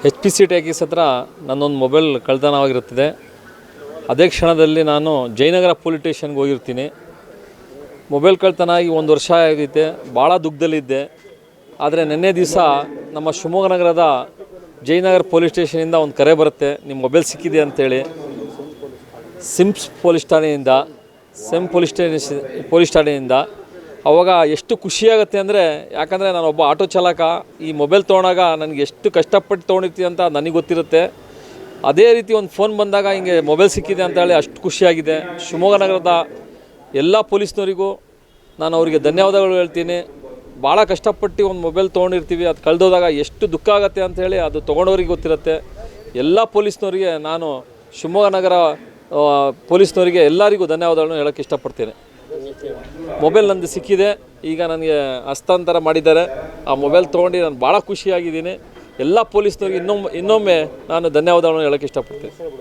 HPC talkies ಹತ್ರ ನನ್ನೊಂದು mobile ಕಳ್ತನವಾಗಿರುತ್ತದೆ. ಅದೇ ಕ್ಷಣದಲ್ಲಿ ನಾನು ಜಯನಗರ ಪೊಲೀಸ್ ಸ್ಟೇಷನ್ಗೆ ಹೋಗಿರ್ತೀನಿ. ಮೊಬೈಲ್ ಕಳ್ತನ ಆಗಿ 1 ವರ್ಷ ಆಗೈತೆ. ಭಾಳ ದುಃಖದಲ್ಲಿದ್ದೆ. ಆದರೆ ನಿನ್ನೆ ದಿವಸ ನಮ್ಮ ಶಿವಮೊಗ್ಗ ನಗರದ ಜಯನಗರ ಪೊಲೀಸ್ ಸ್ಟೇಷನಿಂದ ಒಂದು ಕರೆ ಬರುತ್ತೆ, ನಿಮ್ಮ ಮೊಬೈಲ್ ಸಿಕ್ಕಿದೆ ಅಂತೇಳಿ. ಸಿಮ್ಸ್ ಪೊಲೀಸ್ ಠಾಣೆಯಿಂದ ಅವಾಗ ಎಷ್ಟು ಖುಷಿಯಾಗುತ್ತೆ ಅಂದರೆ, ಯಾಕಂದರೆ ನಾನೊಬ್ಬ ಆಟೋ ಚಾಲಕ. ಈ ಮೊಬೈಲ್ ತೊಗೊಂಡಾಗ ನನಗೆ ಎಷ್ಟು ಕಷ್ಟಪಟ್ಟು ತೊಗೊಂಡಿರ್ತೀವಿ ಅಂತ ನನಗೆ ಗೊತ್ತಿರುತ್ತೆ. ಅದೇ ರೀತಿ ಒಂದು ಫೋನ್ ಬಂದಾಗ ಹಿಂಗೆ ಮೊಬೈಲ್ ಸಿಕ್ಕಿದೆ ಅಂತ ಹೇಳಿ ಅಷ್ಟು ಖುಷಿಯಾಗಿದೆ. ಶಿವಮೊಗ್ಗ ನಗರದ ಎಲ್ಲ ಪೊಲೀಸ್ನವರಿಗೂ ನಾನು ಅವರಿಗೆ ಧನ್ಯವಾದಗಳು ಹೇಳ್ತೀನಿ. ಭಾಳ ಕಷ್ಟಪಟ್ಟು ಒಂದು ಮೊಬೈಲ್ ತೊಗೊಂಡಿರ್ತೀವಿ, ಅದು ಕಳೆದೋದಾಗ ಎಷ್ಟು ದುಃಖ ಆಗುತ್ತೆ ಅಂಥೇಳಿ ಅದು ತೊಗೊಂಡವ್ರಿಗೆ ಗೊತ್ತಿರುತ್ತೆ. ಎಲ್ಲ ಪೊಲೀಸ್ನವರಿಗೆ ನಾನು ಶಿವಮೊಗ್ಗ ನಗರ ಪೊಲೀಸ್ನವರಿಗೆ ಎಲ್ಲರಿಗೂ ಧನ್ಯವಾದಗಳನ್ನು ಹೇಳೋಕ್ಕೆ ಇಷ್ಟಪಡ್ತೇನೆ. ಮೊಬೈಲ್ ನಂದು ಸಿಕ್ಕಿದೆ, ಈಗ ನನಗೆ ಹಸ್ತಾಂತರ ಮಾಡಿದ್ದಾರೆ. ಆ ಮೊಬೈಲ್ ತೊಗೊಂಡು ನಾನು ಭಾಳ ಖುಷಿಯಾಗಿದ್ದೀನಿ. ಎಲ್ಲ ಪೊಲೀಸ್ನವ್ರಿಗೆ ಇನ್ನೊಮ್ಮೆ ನಾನು ಧನ್ಯವಾದಗಳನ್ನು ಹೇಳೋಕ್ಕೆ ಇಷ್ಟಪಡ್ತೀನಿ.